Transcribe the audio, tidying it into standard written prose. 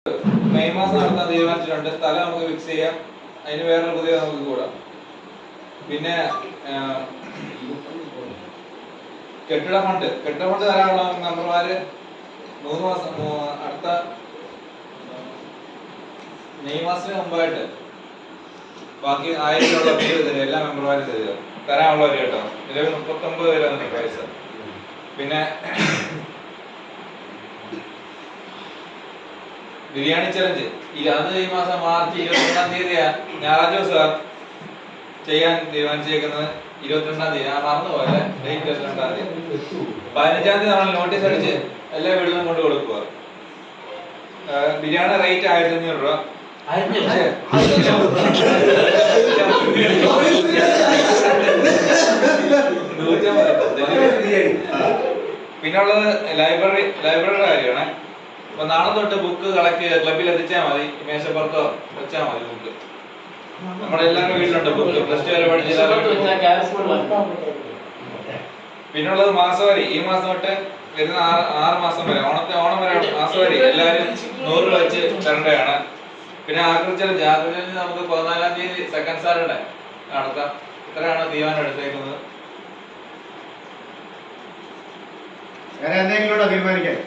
May മാസം നടത്താൻ തീരുമാനിച്ചിട്ടുണ്ട്. സ്ഥലം നമുക്ക് ഫിക്സ് ചെയ്യാം. അതിന് വേറൊരു പുതിയ നമുക്ക് കൂടാം. പിന്നെ കെട്ടിട ഫണ്ട് തരാനുള്ള മെമ്പർമാര് 3 മാസം അടുത്ത മെയ് മാസത്തിന് മുമ്പായിട്ട് ബാക്കി 1000 പേര് തരും. എല്ലാ മെമ്പർമാരും തരാനുള്ളവര് കേട്ടോ. നിലവിൽ 39 പേരാണ് പൈസ. പിന്നെ ബിരിയാണി ചലഞ്ച് അത് ഈ മാസം മാർച്ച് 22-ാം തീയതിയാ, ഞായറാഴ്ച ദിവസം ചെയ്യാൻ തീരുമാനിച്ചേക്കുന്നത്. 22-ാം തീയതി ഞാൻ മറന്നുപോയല്ലേ, ഡേറ്റ് 22-ാം തീയതി. 15-ാം തീയതി നമ്മൾ നോട്ടീസ് അടിച്ച് എല്ലാ വീടുകളും കൊണ്ട് കൊടുക്കുക. ബിരിയാണി റേറ്റ് 1500 രൂപ. പിന്നുള്ളത് ലൈബ്രറിയുടെ കാര്യമാണ്. അപ്പൊ നാളെ തൊട്ട് ബുക്ക് കളക്ട് ചെയ്ത് ക്ലബിൽ എത്തിച്ചാൽ മതി. മേശപ്പുറത്തോ വെച്ചാൽ മതി ബുക്ക്. നമ്മുടെ എല്ലാവരുടെ വീട്ടിലുണ്ട് ബുക്ക്. +2 വരെ പഠിച്ച. പിന്നുള്ളത് മാസവരി. ഈ മാസം തൊട്ട് വരുന്ന 6 മാസം വരെ, ഓണം വരെ മാസവരി എല്ലാവരും 100 രൂപ വെച്ച് തരേണ്ടതാണ്. പിന്നെ ആഗ്രഹിച്ചാലും നമുക്ക് 14-ാം തീയതി സെക്കൻഡ് സാറ്റർഡേ നടത്താം. ഇത്രയാണ് തീരുമാനം എടുത്തേക്കുന്നത്. വേറെ എന്തെങ്കിലും തീരുമാനിക്കാൻ